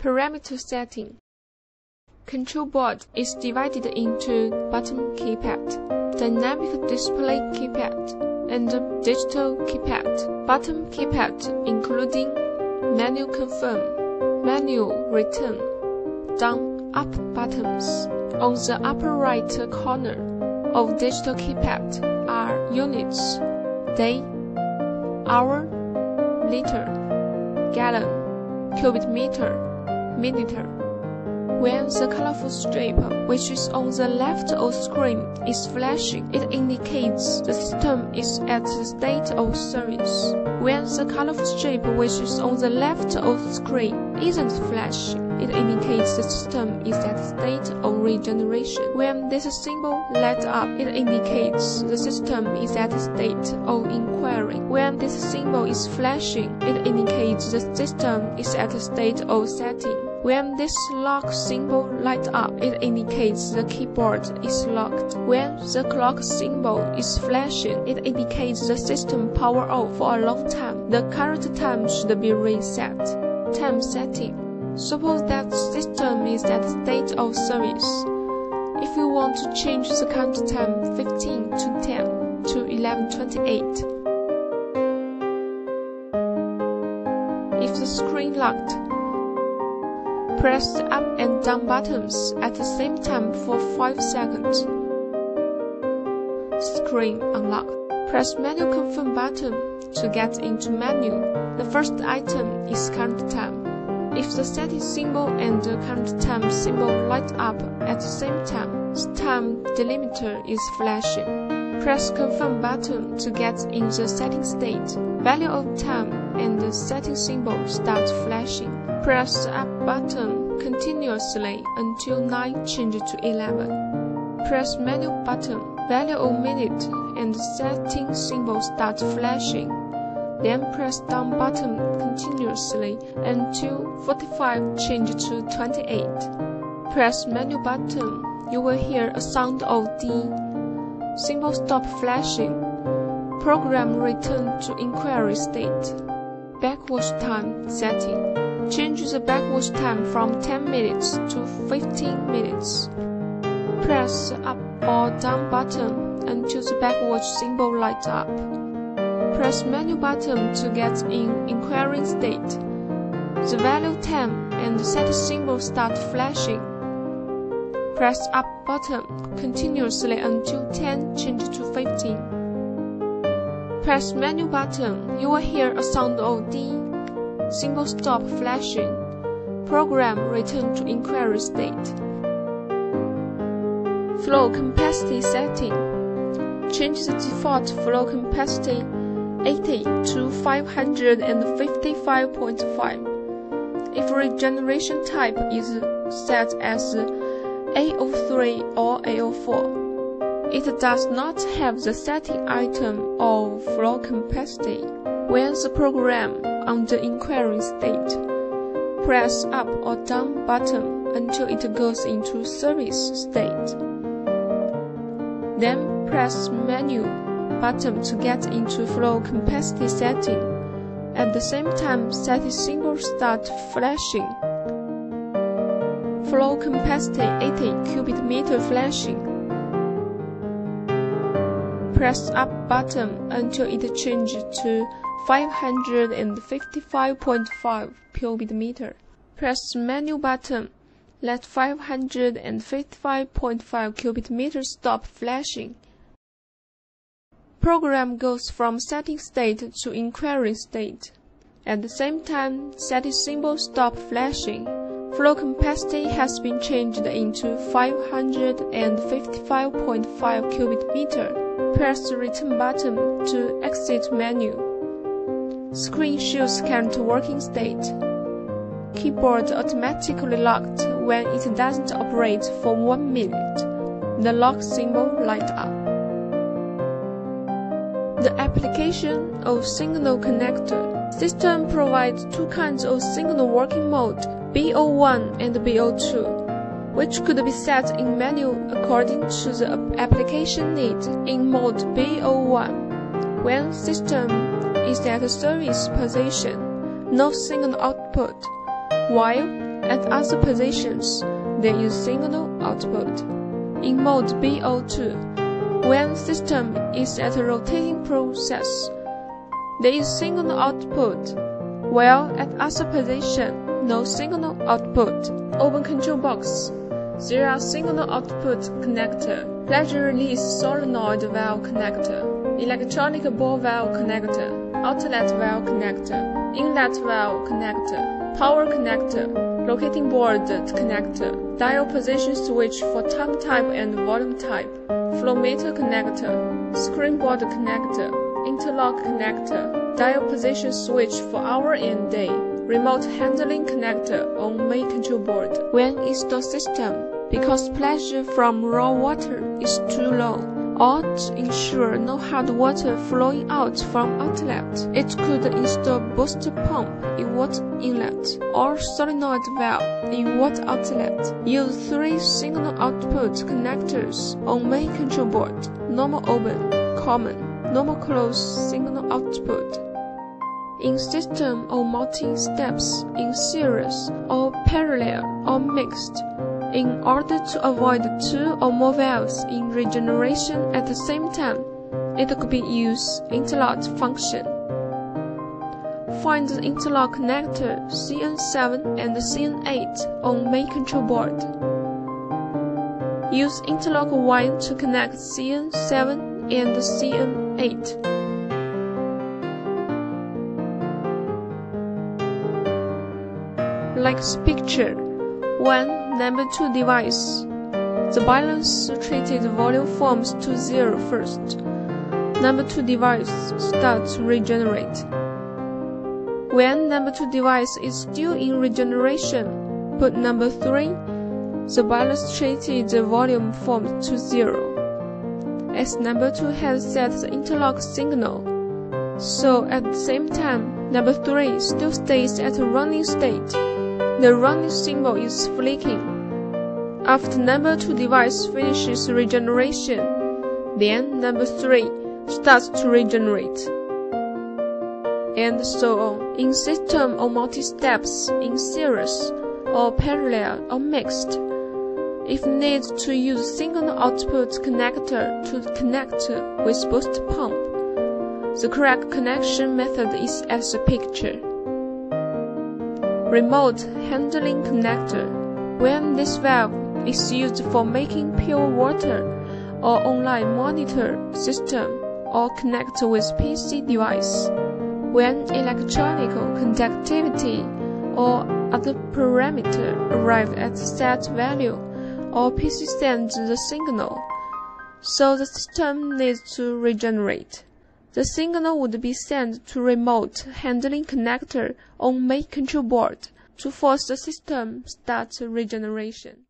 Parameter setting. Control board is divided into button keypad, dynamic display keypad, and digital keypad. Button keypad including menu confirm, menu return, down, up buttons. On the upper right corner of digital keypad are units, day, hour, liter, gallon, cubic meter, minute. When the colorful strip, which is on the left of the screen, is flashing, it indicates the system is at the state of service. When the colorful strip, which is on the left of the screen, isn't flashing, it indicates the system is at the state of regeneration. When this symbol lights up, it indicates the system is at the state of inquiry. When this symbol is flashing, it indicates the system is at the state of setting. When this lock symbol lights up, it indicates the keyboard is locked. When the clock symbol is flashing, it indicates the system power off for a long time. The current time should be reset. Time setting. Suppose that the system is at the state of service. If you want to change the count time 15 to 10 to 11:28. If the screen locked, press the up and down buttons at the same time for 5 seconds. Screen unlocked. Press menu confirm button to get into menu. The first item is current time. If the setting symbol and the current time symbol light up at the same time, the time delimiter is flashing. Press confirm button to get in the setting state. Value of time and the setting symbol start flashing. Press the up button continuously until 9 changes to 11. Press menu button. Value of minute and the setting symbol start flashing. Then press down button continuously until 45 changes to 28. Press menu button. You will hear a sound of D. Symbol stop flashing. Program return to inquiry state. Backwash time setting. Change the backwash time from 10 minutes to 15 minutes. Press the up or down button until the backwash symbol lights up. Press menu button to get in inquiry state. The value time and the setting symbol start flashing. Press up button continuously until 10 changes to 15. Press menu button. You will hear a sound of D. Symbol stop flashing. Program return to inquiry state. Flow capacity setting. Change the default flow capacity 80 to 555.5. If regeneration type is set as A03 or A04, it does not have the setting item of flow capacity. When the program on the inquiry state, press up or down button until it goes into service state. Then press menu button to get into flow capacity setting. At the same time, setting symbol start flashing. Flow capacity 80 cubic meter flashing. Press up button until it changes to 555.5 cubic meter. Press menu button. Let 555.5 cubic meter stop flashing. Program goes from setting state to inquiry state. At the same time, setting symbol stop flashing. Flow capacity has been changed into 555.5 cubic meter. Press the return button to exit menu. Screen shows current working state. Keyboard automatically locked when it doesn't operate for 1 minute. The lock symbol lights up. The application of signal connector. System provides two kinds of signal working mode, BO1 and BO2, which could be set in menu according to the application need. In mode BO1, when system is at a service position, no signal output, while At other positions, there is signal output. In mode BO2, when system is at a rotating process, there is signal output, while at other position, no signal output. Open control box. There are signal output connector, pressure release solenoid valve connector, electronic ball valve connector, outlet valve connector, inlet valve connector, power connector, locating board connector, dial position switch for time type and volume type, flow meter connector, screen board connector, interlock connector, dial position switch for hour and day, remote handling connector on main control board. When install system, because pressure from raw water is too low, or to ensure no hard water flowing out from outlet, it could install booster pump in water inlet or solenoid valve in water outlet. Use 3 signal output connectors on main control board: normal open, common, normal close signal output. In system or multi-steps, in series or parallel or mixed, in order to avoid 2 or more valves in regeneration at the same time, it could be used interlock function. Find the interlock connector CN7 and CN8 on main control board. Use interlock wire to connect CN7 and CN8. Like picture. 1. Number 2 device. The balance treated volume forms to 0 first. Number 2 device starts to regenerate. When number 2 device is still in regeneration, put number 3. The balance treated volume forms to 0. As number 2 has set the interlock signal, so at the same time, number 3 still stays at a running state. The running symbol is flicking. After number 2 device finishes regeneration, then number 3 starts to regenerate. And so on. In system or multi-steps, in series or parallel or mixed, if need to use signal output connector to connect with boost pump, the correct connection method is as the picture. Remote handling connector. When this valve is used for making pure water or online monitor system or connect with PC device. When electronic conductivity or other parameter arrive at set value or PC sends the signal, so the system needs to regenerate. The signal would be sent to remote handling connector on main control board to force the system start regeneration.